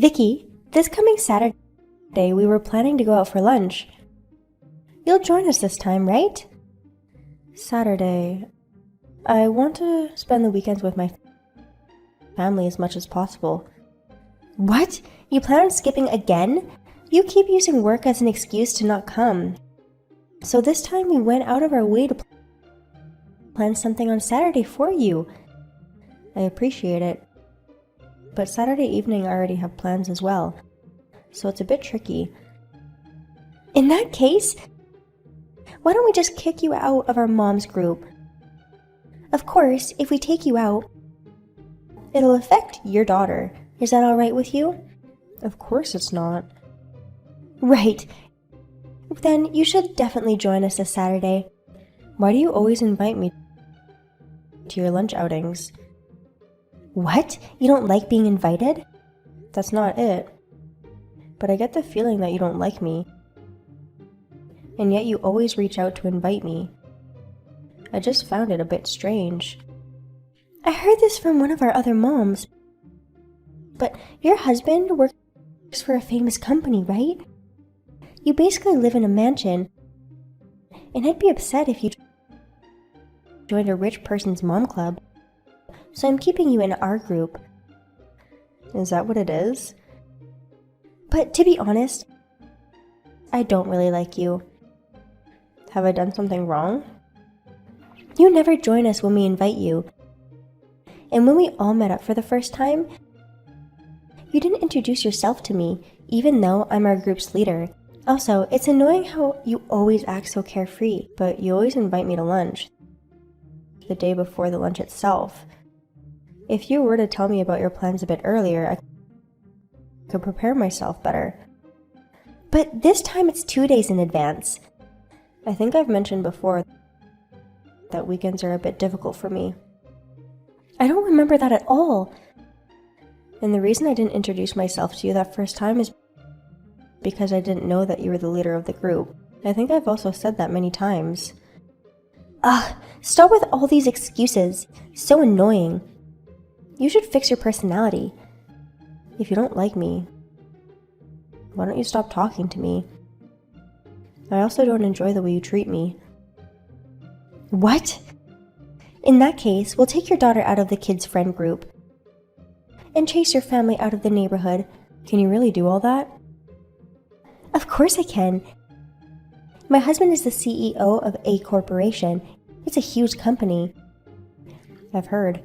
Vicky, this coming Saturday we were planning to go out for lunch. You'll join us this time, right? Saturday. I want to spend the weekends with my family as much as possible. What? You plan on skipping again? You keep using work as an excuse to not come. So this time we went out of our way to plan something on Saturday for you. I appreciate it. But Saturday evening I already have plans as well, so it's a bit tricky. In that case, why don't we just kick you out of our mom's group? Of course, if we take you out, it'll affect your daughter. Is that alright with you? Of course it's not. Right. Then you should definitely join us this Saturday. Why do you always invite me to your lunch outings? What? You don't like being invited? That's not it. But I get the feeling that you don't like me. And yet you always reach out to invite me. I just found it a bit strange. I heard this from one of our other moms. But your husband works for a famous company, right? You basically live in a mansion. And I'd be upset if you joined a rich person's mom club. So I'm keeping you in our group. Is that what it is? But to be honest, I don't really like you. Have I done something wrong? You never join us when we invite you. And when we all met up for the first time, you didn't introduce yourself to me, even though I'm our group's leader. Also, it's annoying how you always act so carefree, but you always invite me to lunch the day before the lunch itself. If you were to tell me about your plans a bit earlier, I could prepare myself better. But this time it's 2 days in advance. I think I've mentioned before that weekends are a bit difficult for me. I don't remember that at all. And the reason I didn't introduce myself to you that first time is because I didn't know that you were the leader of the group. I think I've also said that many times. Ugh, stop with all these excuses. So annoying. You should fix your personality. If you don't like me, why don't you stop talking to me? I also don't enjoy the way you treat me. What? In that case, we'll take your daughter out of the kids' friend group and chase your family out of the neighborhood. Can you really do all that? Of course I can. My husband is the CEO of A Corporation. It's a huge company. I've heard.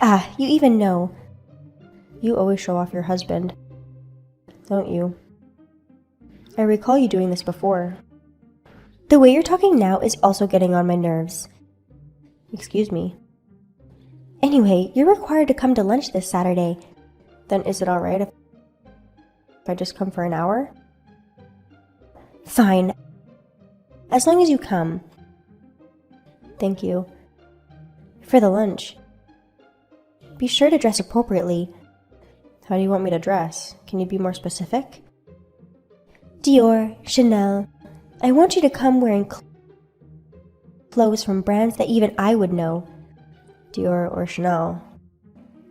Ah, you even know. You always show off your husband, don't you? I recall you doing this before. The way you're talking now is also getting on my nerves. Excuse me. Anyway, you're required to come to lunch this Saturday. Then is it alright if I just come for an hour? Fine. As long as you come. Thank you. For the lunch. Be sure to dress appropriately. How do you want me to dress? Can you be more specific? Dior, Chanel. I want you to come wearing clothes from brands that even I would know. Dior or Chanel.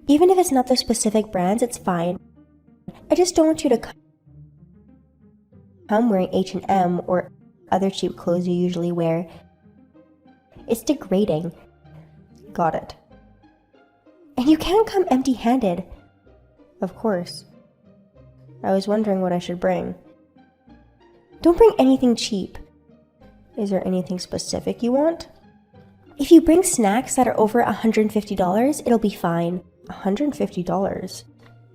Even if it's not those specific brands, it's fine. I just don't want you to come wearing H&M or other cheap clothes you usually wear. It's degrading. Got it. And you can't come empty-handed. Of course. I was wondering what I should bring. Don't bring anything cheap. Is there anything specific you want? If you bring snacks that are over $150, it'll be fine. $150?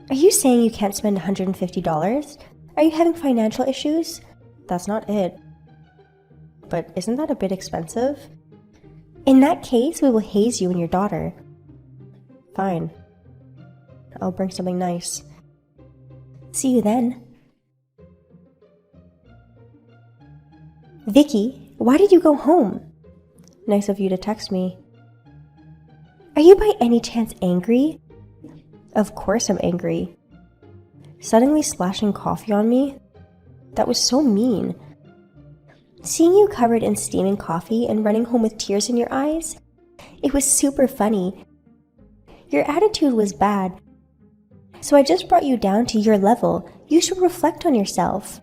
Are you saying you can't spend $150? Are you having financial issues? That's not it. But isn't that a bit expensive? In that case, we will haze you and your daughter. Fine. I'll bring something nice. See you then. Vicky, why did you go home? Nice of you to text me. Are you by any chance angry? Of course I'm angry. Suddenly splashing coffee on me? That was so mean. Seeing you covered in steaming coffee and running home with tears in your eyes? It was super funny. Your attitude was bad, So I just brought you down to your level. You should reflect on yourself.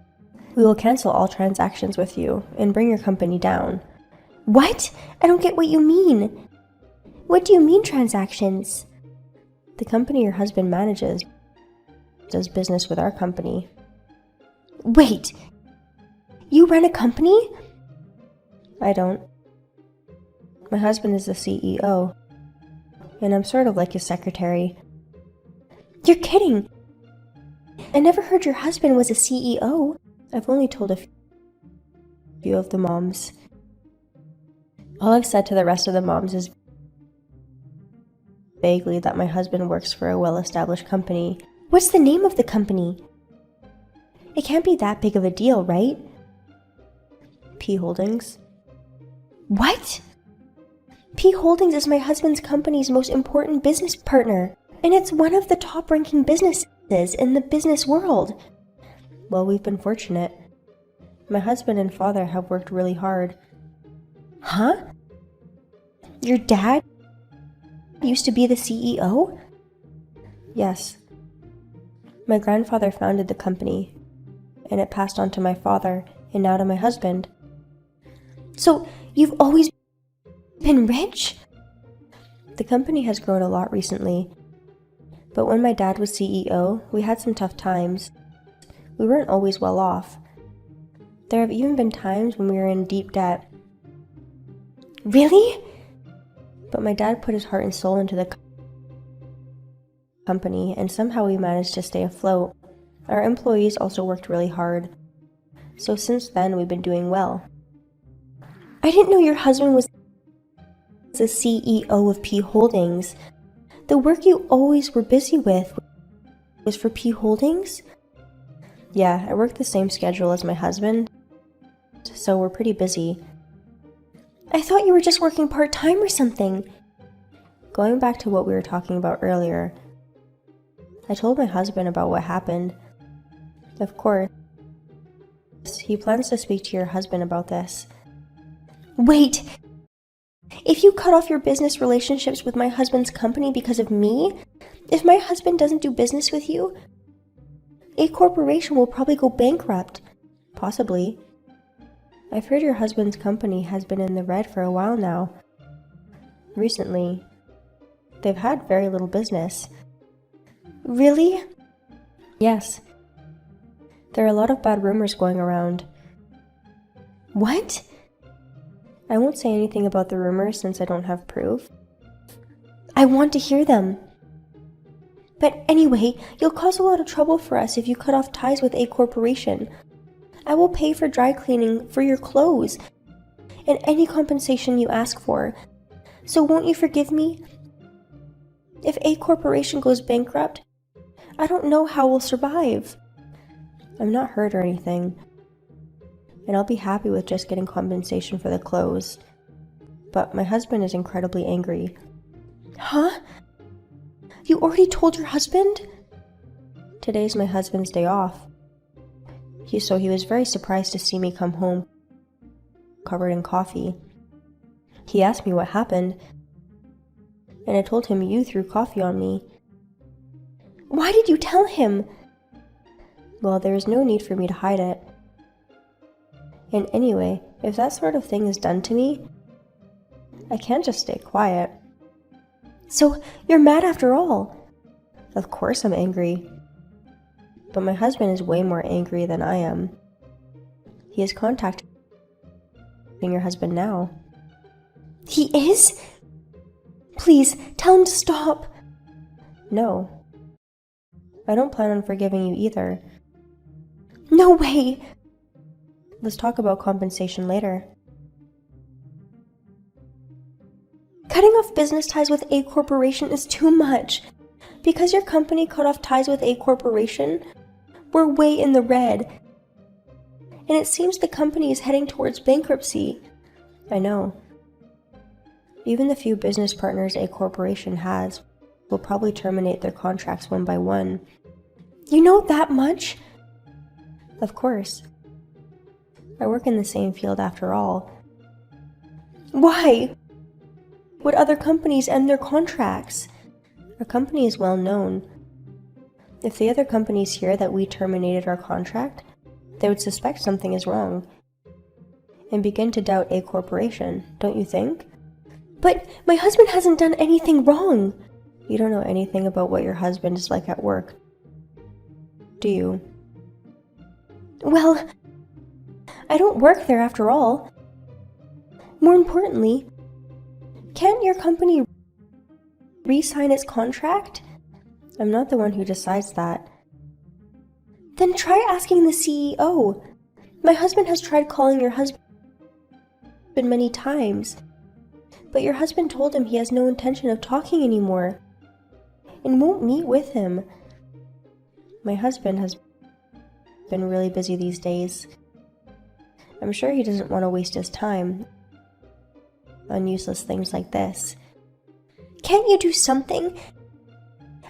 We will cancel all transactions with you and bring your company down. What? I don't get what you mean. What do you mean transactions? The company your husband manages does business with our company. Wait, you run a company? I don't. My husband is the CEO, and I'm sort of like his secretary. You're kidding! I never heard your husband was a CEO. I've only told a few of the moms. All I've said to the rest of the moms is vaguely that my husband works for a well-established company. What's the name of the company? It can't be that big of a deal, right? P Holdings. What? P Holdings is my husband's company's most important business partner, and it's one of the top-ranking businesses in the business world. Well, we've been fortunate. My husband and father have worked really hard. Huh? Your dad used to be the CEO? Yes. My grandfather founded the company, and it passed on to my father, and now to my husband. So, you've always been rich? The company has grown a lot recently, but when my dad was CEO, we had some tough times. We weren't always well off. There have even been times when we were in deep debt. Really? But my dad put his heart and soul into the company, and somehow we managed to stay afloat. Our employees also worked really hard. So since then, we've been doing well. I didn't know your husband was the CEO of P Holdings. The work you always were busy with was for P Holdings? Yeah, I work the same schedule as my husband, so we're pretty busy. I thought you were just working part-time or something. Going back to what we were talking about earlier, I told my husband about what happened. Of course, he plans to speak to your husband about this. Wait! If you cut off your business relationships with my husband's company because of me, if my husband doesn't do business with you, a corporation will probably go bankrupt. Possibly. I've heard your husband's company has been in the red for a while now. Recently, they've had very little business. Really? Yes. There are a lot of bad rumors going around. What? I won't say anything about the rumors since I don't have proof. I want to hear them. But anyway, you'll cause a lot of trouble for us if you cut off ties with a corporation. I will pay for dry cleaning for your clothes and any compensation you ask for. So won't you forgive me? If a corporation goes bankrupt, I don't know how we'll survive. I'm not hurt or anything, and I'll be happy with just getting compensation for the clothes. But my husband is incredibly angry. Huh? You already told your husband? Today's my husband's day off. So he was very surprised to see me come home covered in coffee. He asked me what happened, and I told him you threw coffee on me. Why did you tell him? Well, there is no need for me to hide it. And anyway, if that sort of thing is done to me, I can't just stay quiet. So, you're mad after all? Of course I'm angry. But my husband is way more angry than I am. He is contacting your husband now. He is? Please, tell him to stop. No. I don't plan on forgiving you either. No way! Let's talk about compensation later. Cutting off business ties with a corporation is too much. Because your company cut off ties with a corporation, we're way in the red. And it seems the company is heading towards bankruptcy. I know. Even the few business partners a corporation has will probably terminate their contracts one by one. You know that much? Of course. I work in the same field after all. Why? Would other companies end their contracts? Our company is well known. If the other companies hear that we terminated our contract, they would suspect something is wrong and begin to doubt A Corporation, don't you think? But my husband hasn't done anything wrong. You don't know anything about what your husband is like at work, do you? Well, I don't work there after all. More importantly, can't your company re-sign its contract? I'm not the one who decides that. Then try asking the CEO. My husband has tried calling your husband many times, but your husband told him he has no intention of talking anymore and won't meet with him. My husband has been really busy these days. I'm sure he doesn't want to waste his time on useless things like this. Can't you do something?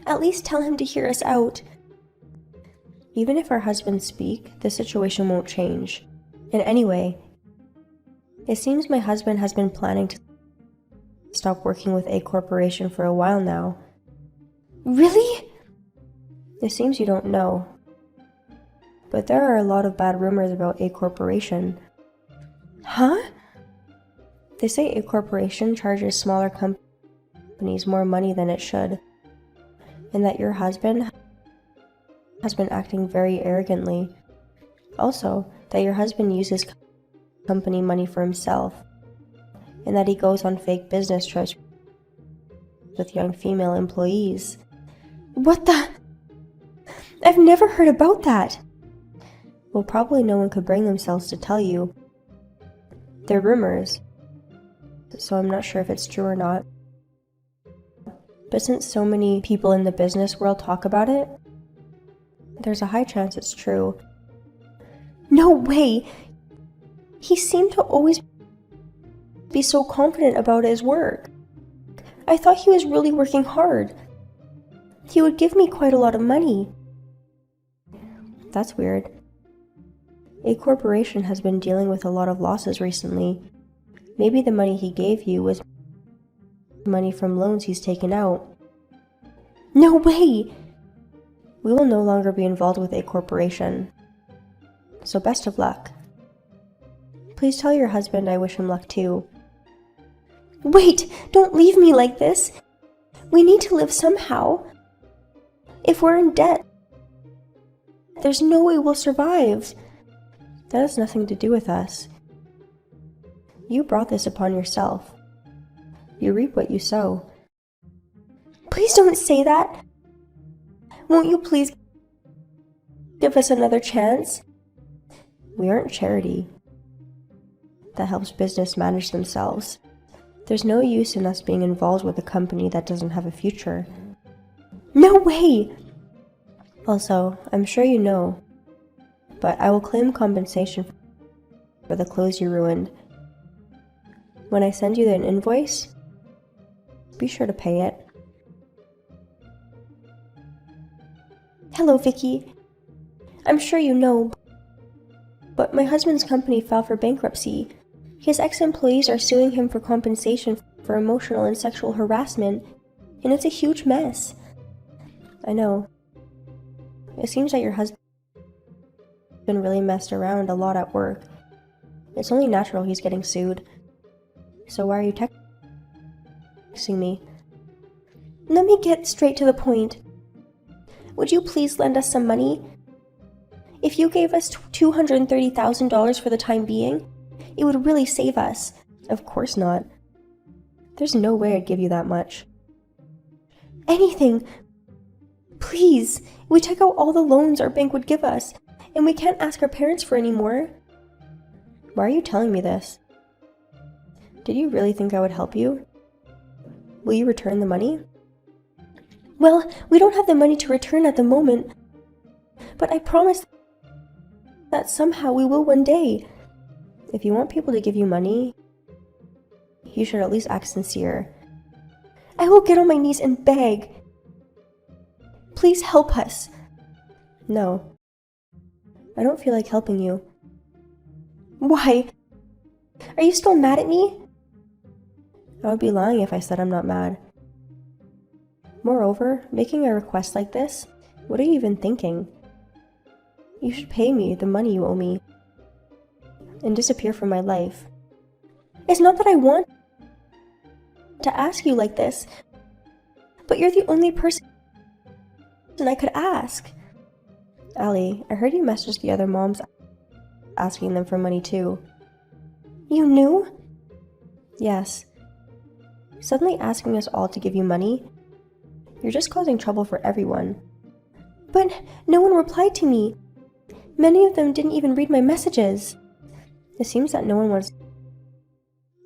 At least tell him to hear us out. Even if our husbands speak, the situation won't change. And anyway, it seems my husband has been planning to stop working with A Corporation for a while now. Really? It seems you don't know. But there are a lot of bad rumors about A Corporation. Huh? They say A Corporation charges smaller companies more money than it should, and that your husband has been acting very arrogantly. Also, that your husband uses company money for himself, and that he goes on fake business trips with young female employees. What the? I've never heard about that. Well, probably no one could bring themselves to tell you. They're rumors, so I'm not sure if it's true or not. But since so many people in the business world talk about it, there's a high chance it's true. No way! He seemed to always be so confident about his work. I thought he was really working hard. He would give me quite a lot of money. That's weird. A Corporation has been dealing with a lot of losses recently. Maybe the money he gave you was money from loans he's taken out. No way! We will no longer be involved with A Corporation. So best of luck. Please tell your husband I wish him luck too. Wait! Don't leave me like this! We need to live somehow. If we're in debt, there's no way we'll survive. That has nothing to do with us. You brought this upon yourself. You reap what you sow. Please don't say that! Won't you please give us another chance? We aren't charity that helps business manage themselves. There's no use in us being involved with a company that doesn't have a future. No way! Also, I'm sure you know, but I will claim compensation for the clothes you ruined. When I send you an invoice, be sure to pay it. Hello, Vicky. I'm sure you know, but my husband's company filed for bankruptcy. His ex-employees are suing him for compensation for emotional and sexual harassment, and it's a huge mess. I know. It seems that your husband's been really messed around a lot at work. It's only natural he's getting sued. So why are you texting me? Let me get straight to the point. Would you please lend us some money? If you gave us $230,000 for the time being, it would really save us. Of course not. There's no way I'd give you that much. Anything. Please. We took out all the loans our bank would give us, and we can't ask our parents for any more. Why are you telling me this? Did you really think I would help you? Will you return the money? Well, we don't have the money to return at the moment, but I promise that somehow we will one day. If you want people to give you money, you should at least act sincere. I will get on my knees and beg. Please help us. No. I don't feel like helping you. Why? Are you still mad at me? I would be lying if I said I'm not mad. Moreover, making a request like this What are you even thinking? You should pay me the money you owe me and disappear from my life. It's not that I want to ask you like this, but you're the only person I could ask. Allie, I heard you messaged the other moms asking them for money too. You knew? Yes. Suddenly asking us all to give you money? You're just causing trouble for everyone. But no one replied to me. Many of them didn't even read my messages. It seems that no one wants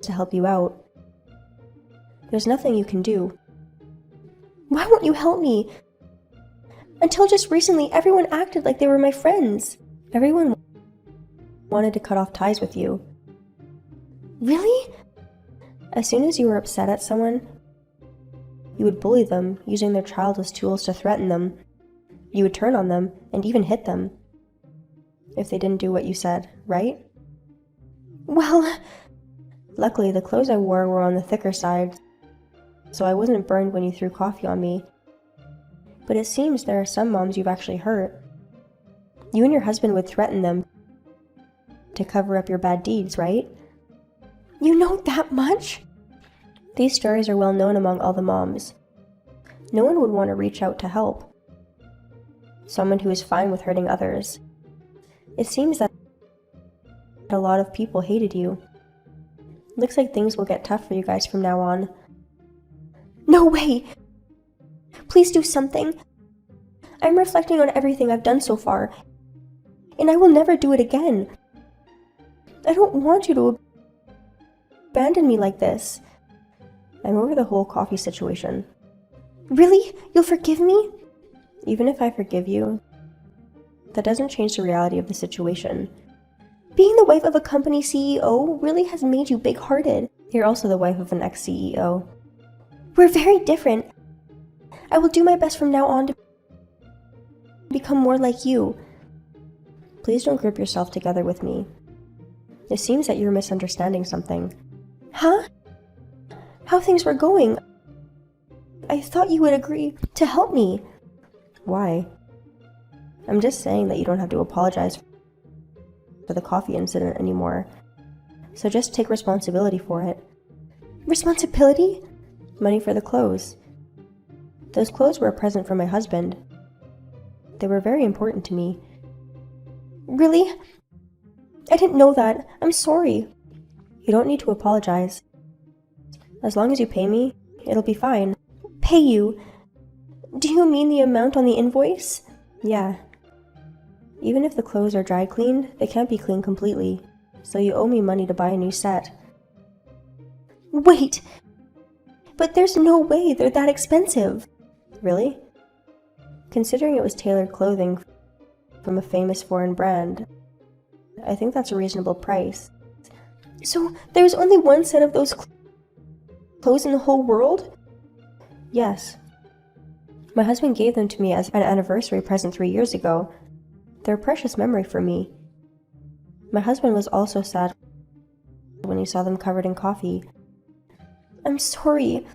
to help you out. There's nothing you can do. Why won't you help me? Until just recently, everyone acted like they were my friends. Everyone wanted to cut off ties with you. Really? As soon as you were upset at someone, you would bully them, using their childless tools to threaten them. You would turn on them and even hit them if they didn't do what you said, right? Well, luckily the clothes I wore were on the thicker side, so I wasn't burned when you threw coffee on me. But it seems there are some moms you've actually hurt. You and your husband would threaten them to cover up your bad deeds, right? You know that much? These stories are well known among all the moms. No one would want to reach out to help someone who is fine with hurting others. It seems that a lot of people hated you. Looks like things will get tough for you guys from now on. No way! Please do something. I'm reflecting on everything I've done so far, and I will never do it again. I don't want you to abandon me like this. I'm over the whole coffee situation. Really? You'll forgive me? Even if I forgive you, that doesn't change the reality of the situation. Being the wife of a company CEO really has made you big-hearted. You're also the wife of an ex-CEO. We're very different. I will do my best from now on to become more like you. Please don't group yourself together with me. It seems that you're misunderstanding something. Huh? How things were going? I thought you would agree to help me. Why? I'm just saying that you don't have to apologize for the coffee incident anymore. So just take responsibility for it. Responsibility? Money for the clothes. Those clothes were a present from my husband. They were very important to me. Really? I didn't know that. I'm sorry. You don't need to apologize. As long as you pay me, it'll be fine. Pay you? Do you mean the amount on the invoice? Yeah. Even if the clothes are dry cleaned, they can't be cleaned completely, so you owe me money to buy a new set. Wait! But there's no way they're that expensive. Really? Considering it was tailored clothing from a famous foreign brand, I think that's a reasonable price. So there's only one set of those clothes in the whole world? Yes. My husband gave them to me as an anniversary present 3 years ago. They're a precious memory for me. My husband was also sad when he saw them covered in coffee. I'm sorry,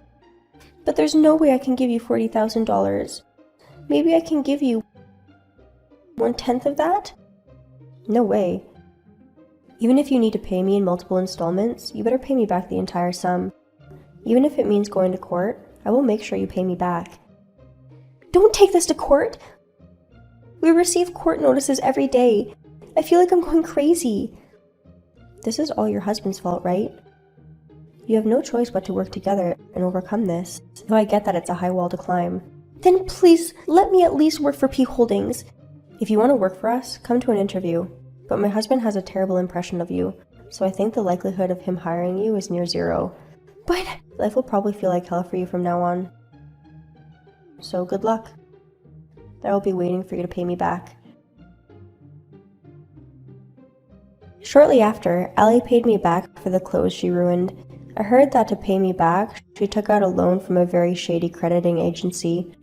but there's no way I can give you $40,000. Maybe I can give you 1/10 of that? No way. Even if you need to pay me in multiple installments, you better pay me back the entire sum. Even if it means going to court, I will make sure you pay me back. Don't take this to court! We receive court notices every day. I feel like I'm going crazy. This is all your husband's fault, right? You have no choice but to work together and overcome this, though I get that it's a high wall to climb. Then please, let me at least work for P Holdings. If you want to work for us, come to an interview. But my husband has a terrible impression of you, so I think the likelihood of him hiring you is near zero. But life will probably feel like hell for you from now on. So good luck. I will be waiting for you to pay me back. Shortly after, Allie paid me back for the clothes she ruined. I heard that to pay me back, she took out a loan from a very shady crediting agency.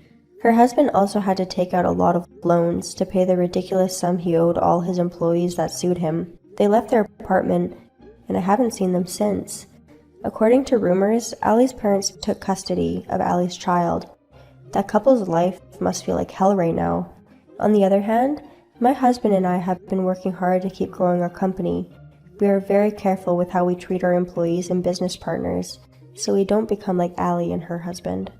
Her husband also had to take out a lot of loans to pay the ridiculous sum he owed all his employees that sued him. They left their apartment, and I haven't seen them since. According to rumors, Allie's parents took custody of Allie's child. That couple's life must feel like hell right now. On the other hand, my husband and I have been working hard to keep growing our company. We are very careful with how we treat our employees and business partners, so we don't become like Allie and her husband.